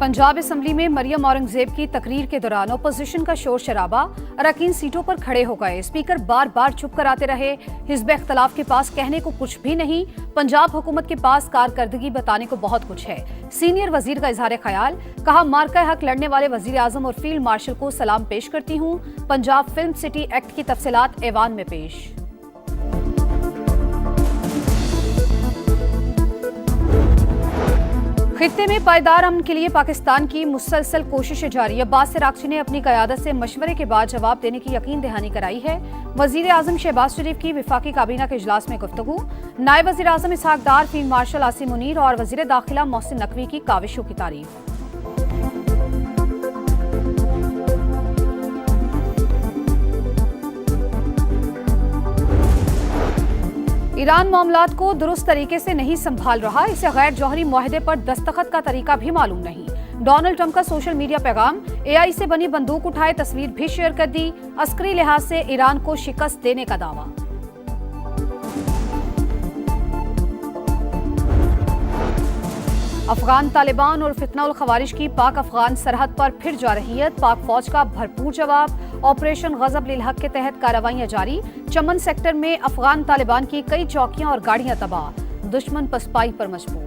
Punjab assembly में मरियम औरंगजेब की तकरीर के दौरान अपोजिशन का शोर शराबा, अरकान सीटों पर खड़े हो गए। स्पीकर बार बार चुप कराते रहे। हिज़्ब इख्तिलाफ के पास कहने को कुछ भी नहीं। पंजाब हुकूमत के पास कारकर्दगी बताने को बहुत कुछ है। सीनियर वजीर का इजहार ख्याल, कहा मार्का हक लड़ने वाले वजीर आजम और फील्ड मार्शल को सलाम पेश करती हूँ। पंजाब फिल्म सिटी एक्ट की तफसीलात ऐवान में पेश। खित्ते में पायदार अमन के लिए पाकिस्तान की मुसलसल कोशिशें जारी। अब्बास अरागची ने अपनी क़यादत से मशवरे के बाद जवाब देने की यकीन दहानी कराई है। वजीर आजम शहबाज शरीफ की विफाकी काबीना के इजलास में गुफ्तगू। नायब वजीर आजम इसहाक डार, फील्ड मार्शल आसिम मुनीर और वजीर दाखिला मोहसिन नकवी की काविशों की तारीफ। ईरान मामलात को दुरुस्त तरीके से नहीं संभाल रहा। इसे गैर जौहरी मुआहदे पर दस्तखत का तरीका भी मालूम नहीं। डोनाल्ड ट्रंप का सोशल मीडिया पैगाम, एआई से बनी बंदूक उठाए तस्वीर भी शेयर कर दी। अस्करी लिहाज से ईरान को शिकस्त देने का दावा। अफगान तालिबान और फितनाउल खवारिज की पाक अफगान सरहद पर फिर जा रही है। पाक फौज का भरपूर जवाब। ऑपरेशन गजब लिल हक के तहत कार्रवाइयां जारी। चमन सेक्टर में अफगान तालिबान की कई चौकियां और गाड़ियां तबाह। दुश्मन पसपाई पर मजबूर।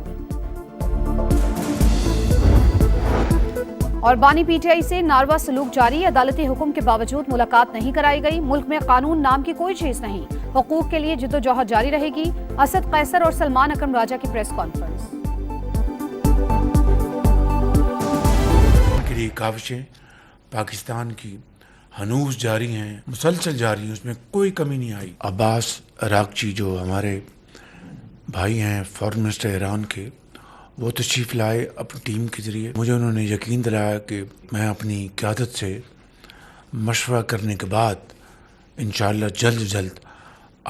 और बानी पीटीआई से नारवा सलूक जारी। अदालती हुक्म के बावजूद मुलाकात नहीं कराई गई। मुल्क में कानून नाम की कोई चीज नहीं। हुकूक के लिए जिद्दोजहद जारी रहेगी। असद कैसर और सलमान अकरम राजा की प्रेस कॉन्फ्रेंस। काविशें पाकिस्तान की हनूज जारी हैं, मुसलसल जारी हैं, उसमें कोई कमी नहीं आई। अब्बास अरागची जो हमारे भाई हैं फॉरेन मिनिस्टर ईरान के, वो तशरीफ़ लाए अपनी टीम के ज़रिए। मुझे उन्होंने यकीन दिलाया कि मैं अपनी क़यादत से मशवरा करने के बाद इंशाअल्लाह जल्द से जल्द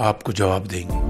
आपको जवाब देंगे।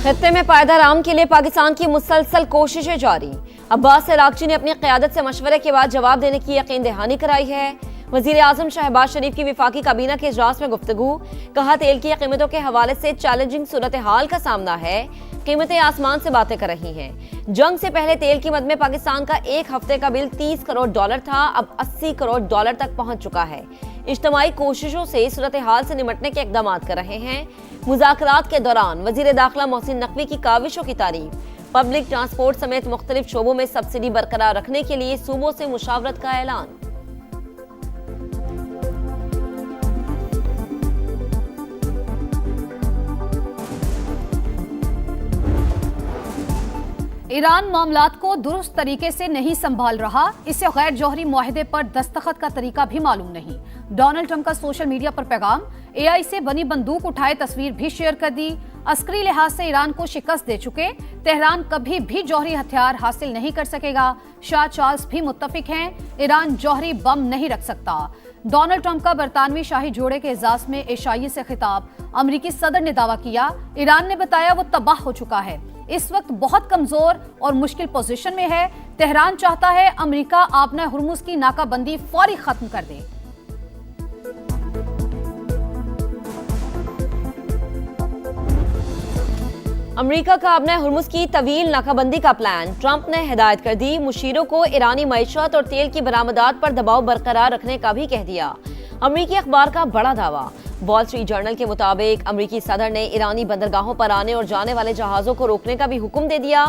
खित्ते में पायदार अमन के लिए पाकिस्तान की मुसलसल कोशिशें जारी। अब्बास अरागची ने अपनी क़यादत से मशवरे के बाद जवाब देने की यकीन दहानी कराई है। वजीर आजम शहबाज शरीफ की विफाकी काबीना के इजलास में गुफ्तगू, कहा तेल की कीमतों के हवाले से चैलेंजिंग सूरत हाल का सामना है। कीमतें आसमान से बातें कर रही हैं। जंग से पहले तेल की मद में पाकिस्तान का एक हफ्ते का बिल $30 करोड़ था, अब $80 करोड़ तक पहुंच चुका है। इज्तिमाई कोशिशों से सूरत हाल से निमटने के इकदाम कर रहे हैं। मुज़ाकरात के दौरान वजीर दाखिला मोहसिन नकवी की काविशों की तारीफ। पब्लिक ट्रांसपोर्ट समेत मुख्तलिफ शोबों में सब्सिडी बरकरार रखने के लिए सूबों से मुशावरत का ऐलान। ईरान मामलात को दुरुस्त तरीके से नहीं संभाल रहा। इसे गैर जौहरी मुआहदे पर दस्तखत का तरीका भी मालूम नहीं। डोनाल्ड ट्रंप का सोशल मीडिया पर पैगाम, एआई से बनी बंदूक उठाए तस्वीर भी शेयर कर दी। अस्करी लिहाज से ईरान को शिकस्त दे चुके। तेहरान कभी भी जौहरी हथियार हासिल नहीं कर सकेगा। शाह चार्ल्स भी मुत्तफिक हैं, ईरान जौहरी बम नहीं रख सकता। डोनाल्ड ट्रंप का बरतानवी शाही जोड़े के एजाज में एशियाई से खिताब। अमरीकी सदर ने दावा किया, ईरान ने बताया वो तबाह हो चुका है, इस वक्त बहुत कमजोर और मुश्किल पोजीशन में है। तेहरान चाहता है अमेरिका आपना हुर्मुज की नाकाबंदी फौरी खत्म कर दे। अमेरिका का आपना हुर्मुज की तवील नाकाबंदी का प्लान। ट्रंप ने हिदायत कर दी। मुशीरों को ईरानी मईशत और तेल की बरामदात पर दबाव बरकरार रखने का भी कह दिया। अमेरिकी अखबार का बड़ा दावा। वॉल स्ट्रीट जर्नल के मुताबिक अमेरिकी सदर ने ईरानी बंदरगाहों पर आने और जाने वाले जहाजों को रोकने का भी हुक्म दे दिया।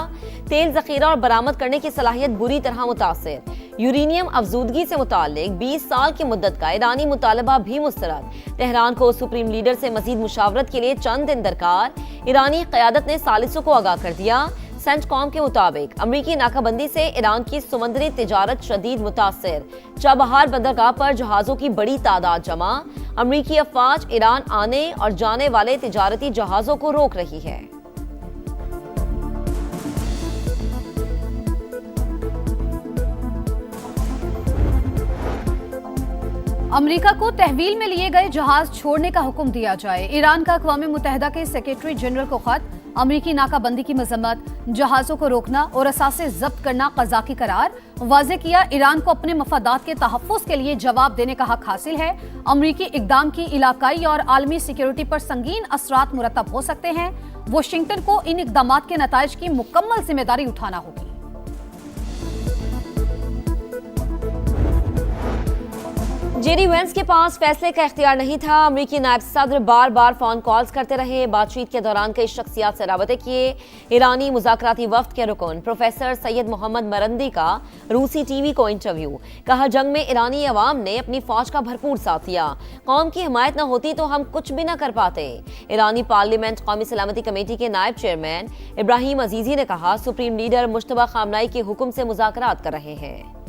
तेल जखीरा और बरामद करने की सलाहियत बुरी तरह मुतासिर। यूरेनियम अफजूदगी से मुतालिक 20 साल की मुद्दत का ईरानी मुतालबा भी मुस्तरद। तेहरान को सुप्रीम लीडर से मजीद मुशावरत के लिए चंद दिन दरकार। ईरानी क़यादत ने सालिसों को आगाह कर दिया। सेंटकॉम के मुताबिक अमरीकी नाकाबंदी से ईरान की समुद्री तिजारत शदीद मुतासिर। चाबहार बंदरगाह पर जहाजों की बड़ी तादाद जमा। अमरीकी अफवाज ईरान आने और जाने वाले तिजारती जहाजों को रोक रही है। अमेरिका को तहवील में लिए गए जहाज छोड़ने का हुक्म दिया जाए। ईरान का अक़वाम मुत्तहिदा के सेक्रेटरी जनरल को खत। अमरीकी नाकाबंदी की मजम्मत, जहाजों को रोकना और असासे जब्त करना क़ज़ाकी करार। वाज़ेह किया, ईरान को अपने मफादात के तहफ़्फ़ुज़ के लिए जवाब देने का हक हासिल है। अमरीकी इक़दाम की इलाकाई और आलमी सिक्योरिटी पर संगीन असरात मुरतब हो सकते हैं। वाशिंगटन को इन इक़दामात के नताइज की मुकम्मल जिम्मेदारी उठाना होगी। जेडी वेंस के पास फैसले का इख्तियार नहीं था। अमेरिकी नायब सदर बार बार फोन कॉल्स करते रहे। बातचीत के दौरान कई शख्सियात से राबते किए। ईरानी मुज़ाकराती वफ्द के रुकन प्रोफेसर सैयद मोहम्मद मरंदी का रूसी टीवी को इंटरव्यू। कहा, जंग में ईरानी अवाम ने अपनी फौज का भरपूर साथ दिया। कौम की हिमायत न होती तो हम कुछ भी न कर पाते। ईरानी पार्लियामेंट कौमी सलामती कमेटी के नायब चेयरमैन इब्राहिम अजीजी ने कहा, सुप्रीम लीडर मुश्तबा खामनाई के हुक्म से मुज़ाकरात कर रहे हैं।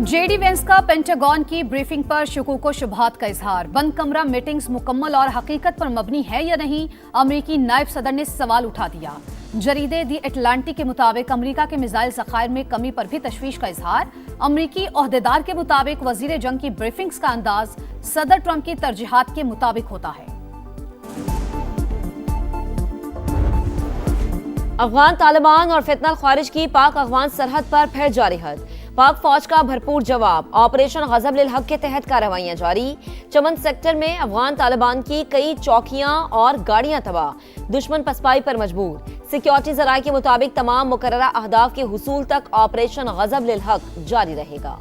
जेडी वेंस का पेंटागन की ब्रीफिंग पर शकूक व शुबहात का इजहार। बंद कमरा मीटिंग्स मुकम्मल और हकीकत पर मबनी है या नहीं, अमेरिकी नायब सदर ने सवाल उठा दिया। जरीदे दी अटलांटिक के मुताबिक अमेरिका के मिसाइल ज़खायर में कमी पर भी तशवीश का इजहार। अमेरिकी ओहदेदार के मुताबिक वजीर जंग की ब्रीफिंग्स का अंदाज सदर ट्रंप की तरजीहात के मुताबिक होता है। अफगान तालिबान और फितना खारिज की पाक अफगान सरहद पर फिर जारी हद। पाक फौज का भरपूर जवाब। ऑपरेशन गजब लिल हक के तहत कार्रवाइयां जारी। चमन सेक्टर में अफगान तालिबान की कई चौकियां और गाड़ियां तबाह। दुश्मन पसपाई पर मजबूर। सिक्योरिटी जराये के मुताबिक तमाम मुकर्ररा अहदाफ के हुसूल तक ऑपरेशन गजब लिल हक जारी रहेगा।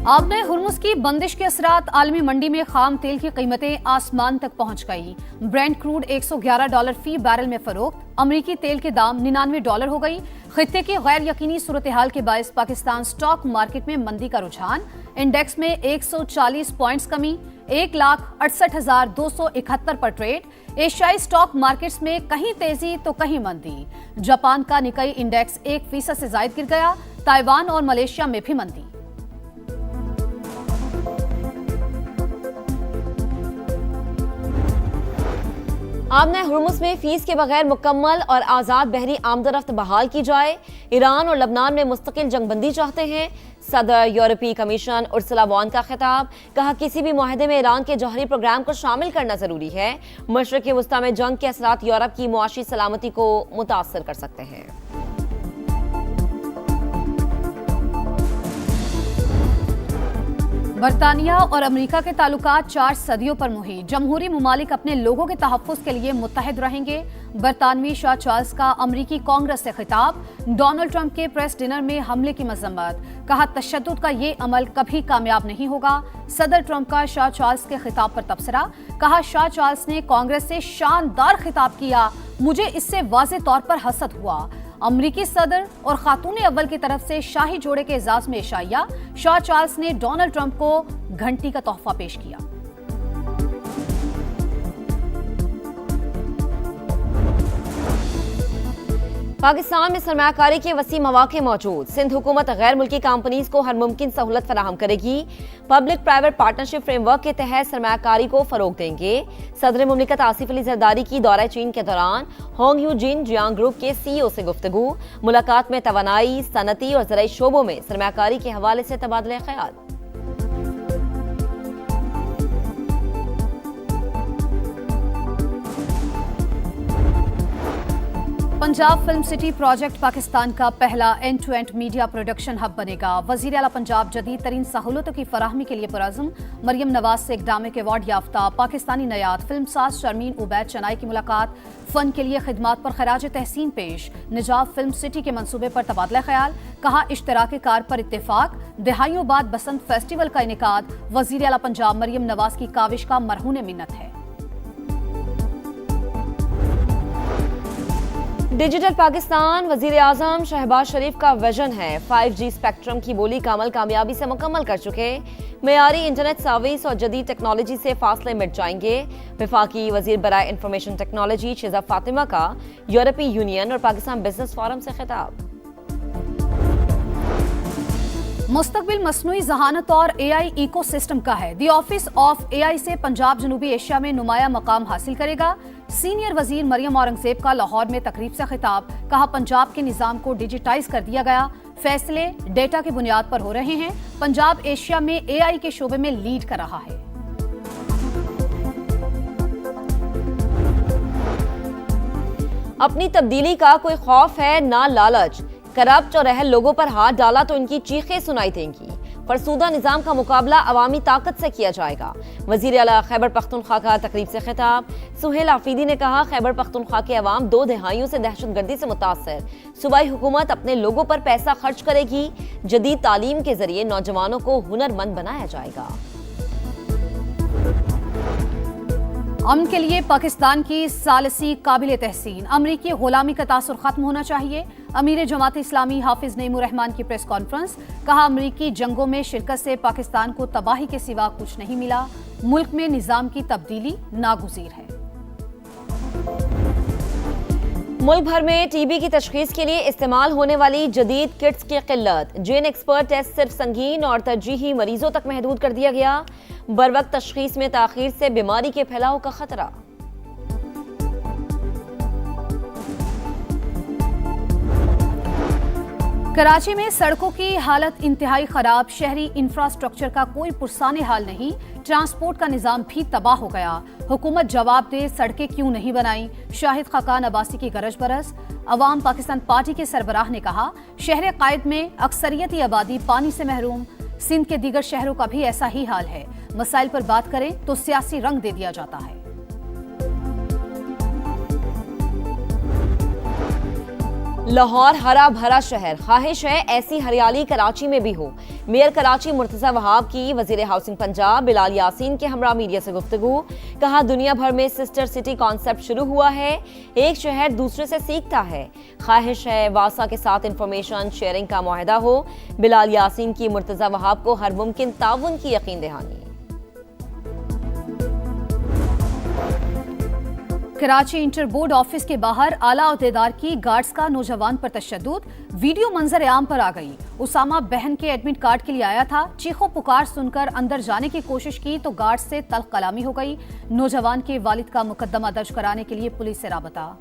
आबने हुर्मुज की बंदिश के असरात आलमी मंडी में खाम तेल की कीमतें आसमान तक पहुंच गई। ब्रेंट क्रूड $111 फी बैरल में फरोख्त। अमरीकी तेल के दाम $99 हो गई। खित्ते की गैर यकीनी सूरत हाल के बायस पाकिस्तान स्टॉक मार्केट में मंदी का रुझान। इंडेक्स में 140 पॉइंट्स कमी, 1,68,271 पर ट्रेड। एशियाई स्टॉक मार्केट्स में कहीं तेजी तो कहीं मंदी। जापान का निकाई इंडेक्स 1% से ज्यादा गिर गया। ताइवान और मलेशिया में भी मंदी। आमने हुर्मुज में फीस के बगैर मुकम्मल और आज़ाद बहरी आमदरफ्त बहाल की जाए। ईरान और लबनान में मुस्तकिल जंगबंदी चाहते हैं। सदर यूरोपीय कमीशन उर्सुला वॉन का खिताब। कहा, किसी भी मुआहदे में ईरान के जौहरी प्रोग्राम को शामिल करना जरूरी है। मशरिक़ वस्ता में जंग के असरात यूरोप की मुआशी सलामती को मुतासर कर सकते हैं। बरतानिया और अमेरिका के ताल्लुकात 4 सदियों पर मुहित। जमहूरी मुमालिक अपने लोगों के तहफ़्फ़ुज़ के लिए मुत्तहिद रहेंगे। बरतानवी शाह चार्ल्स का अमेरिकी कांग्रेस से खिताब। डोनाल्ड ट्रंप के प्रेस डिनर में हमले की मजम्मत। कहा, तशद्दुद का ये अमल कभी कामयाब नहीं होगा। सदर ट्रंप का शाह चार्ल्स के खिताब पर तबसरा। कहा, शाह चार्ल्स ने कांग्रेस से शानदार खिताब किया, मुझे इससे वाज़े तौर पर हसद हुआ। अमरीकी सदर और खातून अव्वल की तरफ से शाही जोड़े के एजाज में इशाइया। शाह चार्ल्स ने डोनाल्ड ट्रंप को घंटी का तोहफा पेश किया। पाकिस्तान में सरमायाकारी के वसी मौके मौजूद। सिंध हुकूमत गैर मुल्की कंपनीज को हर मुमकिन सहूलत फराहम करेगी। पब्लिक प्राइवेट पार्टनरशिप फ्रेमवर्क के तहत सरमायाकारी को फरोग देंगे। सदर मुमलिकत आसिफ अली जरदारी की दौरा चीन के दौरान Hong Yu Jin Jiang group के CEO से गुफ्तगू। मुलाकात में तवानाई, सनती और ज़राई शोबों में सरमायाकारी के हवाले से तबादला ख्याल। Punjab film city project Pakistan का पहला end to end media production hub बनेगा। वज़ीर आला पंजाब जदीद तरीन सहूलतों की फराहमी के लिए पुरज़्म। मरियम नवाज से इक़दामिक अवार्ड याफ्ता पाकिस्तानी नयाद फिल्मसाज शर्मीन उबैद चनाई की मुलाकात। फ़न के लिए खिदमात पर खराज तहसीन पेश। निजाब फिल्म सिटी के मंसूबे पर तबादला ख्याल। कहा, इश्तराक कार पर इत्तेफाक। दहाइयों बाद बसंत फेस्टिवल का इनेकाद। वज़ीर आला पंजाब मरियम नवाज की काविश का मरहून मिन्नत है। डिजिटल पाकिस्तान वजीर आजम शहबाज शरीफ का विजन है। 5G स्पेक्ट्रम की बोली का अमल कामयाबी से मुकम्मल कर चुके। मेयारी इंटरनेट सर्विस और जदीद टेक्नोलॉजी से फासले मिट जाएंगे। वफाकी वजीर बराए इंफॉर्मेशन टेक्नोलॉजी शिजा फातिमा का यूरोपीय यूनियन और पाकिस्तान बिजनेस फोरम से खिताब। मुस्तकबिल मसनूई जहानत और AI इकोसिस्टम का है। द ऑफिस ऑफ AI से पंजाब जनूबी एशिया में नुमाया मकाम हासिल करेगा। सीनियर वजीर मरियम औरंगजेब का लाहौर में तकरीब से खिताब। कहा, पंजाब के निज़ाम को डिजिटाइज कर दिया गया। फैसले डेटा की बुनियाद पर हो रहे हैं। पंजाब एशिया में AI के शोबे में लीड कर रहा है। अपनी तब्दीली का कोई खौफ है ना लालच। करप्ट और अहल लोगों पर हाथ डाला तो इनकी चीखें सुनाई देंगी। फरसूदा निजाम का मुकाबला अवामी ताकत से किया जाएगा। वजीर आला खैबर पख्तूनख्वा का तकरीब से खिताब। सुहेल आफरीदी ने कहा, खैबर पख्तूनख्वा के अवाम 2 दहाइयों से दहशतगर्दी से मुतासर। सूबाई हुकूमत अपने लोगों पर पैसा खर्च करेगी। जदीद तालीम के जरिए नौजवानों को हुनरमंद बनाया जाएगा। अमन के लिए पाकिस्तान की सालसी काबिल तहसीन। अमरीकी गुलामी का तासुर खत्म होना चाहिए। अमीर जमात इस्लामी हाफिज नईमुर रहमान की प्रेस कॉन्फ्रेंस। कहा, अमरीकी जंगों में शिरकत से पाकिस्तान को तबाही के सिवा कुछ नहीं मिला। मुल्क में निजाम की तब्दीली नागुज़ीर है। मुल्क भर में टीबी की तशखीस के लिए इस्तेमाल होने वाली जदीद किट्स की किल्लत। जीन एक्सपर्ट टेस्ट सिर्फ संगीन और तरजीही मरीजों तक महदूद कर दिया गया। बरवक्त तशखीस में ताखीर से बीमारी के फैलाव का खतरा। कराची में सड़कों की हालत इंतहाई खराब। शहरी इंफ्रास्ट्रक्चर का कोई पुरसाने हाल नहीं। ट्रांसपोर्ट का निजाम भी तबाह हो गया। हुकूमत जवाब दे, सड़कें क्यों नहीं बनाई। शाहिद खाकान अब्बासी की गरज बरस। अवाम पाकिस्तान पार्टी के सरबराह ने कहा, शहर कायद में अक्सरियती आबादी पानी से महरूम। सिंध के दीगर शहरों का भी ऐसा ही हाल है। मसाइल पर बात करें तो सियासी रंग दे दिया जाता है। लाहौर हरा भरा शहर, ख्वाहिश है ऐसी हरियाली कराची में भी हो। मेयर कराची मुर्तजा वहाब की वजीर हाउसिंग पंजाब बिलाल यासीन के हमरा मीडिया से गुफ्तगू। कहा, दुनिया भर में सिस्टर सिटी कॉन्सेप्ट शुरू हुआ है। एक शहर दूसरे से सीखता है। ख्वाहिश है वासा के साथ इंफॉर्मेशन शेयरिंग का मुआहदा हो। बिलाल यासीन की मुर्तजा वहाब को हर मुमकिन ताउन की यकीन दहानी। कराची इंटर बोर्ड ऑफिस के बाहर आला ओहदेदार की गार्ड्स का नौजवान पर तशद्दुद। वीडियो मंजर आम पर आ गई। उसामा बहन के एडमिट कार्ड के लिए आया था। चीखो पुकार सुनकर अंदर जाने की कोशिश की तो गार्ड से तल्ख कलामी हो गई। नौजवान के वालिद का मुकदमा दर्ज कराने के लिए पुलिस से राबता।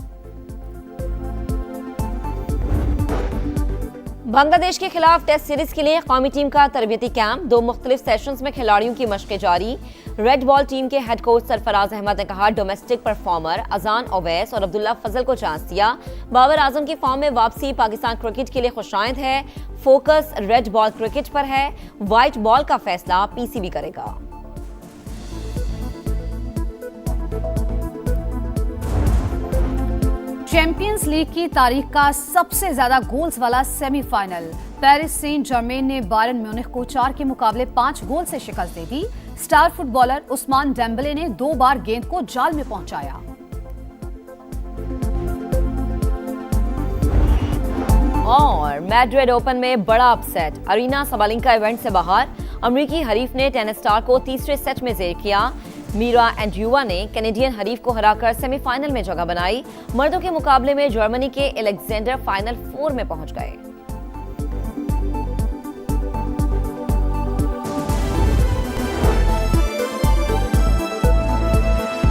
बांग्लादेश के खिलाफ टेस्ट सीरीज के लिए कौमी टीम का तरबियती कैंप। 2 मुख्तलिफ सेशंस में खिलाड़ियों की मशकें जारी। रेड बॉल टीम के हेड कोच सरफराज अहमद ने कहा, डोमेस्टिक परफॉर्मर अजान ओवैस और अब्दुल्ला फजल को चांस दिया। बाबर आजम की फॉर्म में वापसी पाकिस्तान क्रिकेट के लिए खुशाइंद है। फोकस रेड बॉल क्रिकेट पर है। व्हाइट बॉल का फैसला पीसीबी करेगा। चैंपियंस लीग की तारीख का सबसे ज्यादा गोल्स वाला सेमीफाइनल। पेरिस सेंट जर्मेन ने बायरन म्यूनिख को 4 के मुकाबले 5 गोल से शिकस्त दे दी। स्टार फुटबॉलर उस्मान डेम्बले ने 2 बार गेंद को जाल में पहुंचाया। और मैड्रिड ओपन में बड़ा अपसेट। अरीना सबालिंका इवेंट से बाहर। अमेरिकी हरीफ ने टेनिस स्टार को तीसरे सेट में जेर किया। मीरा एंड्रूवा ने कैनेडियन हरीफ को हराकर सेमीफाइनल में जगह बनाई। मर्दों के मुकाबले में जर्मनी के एलेक्जेंडर फाइनल 4 में पहुंच गए।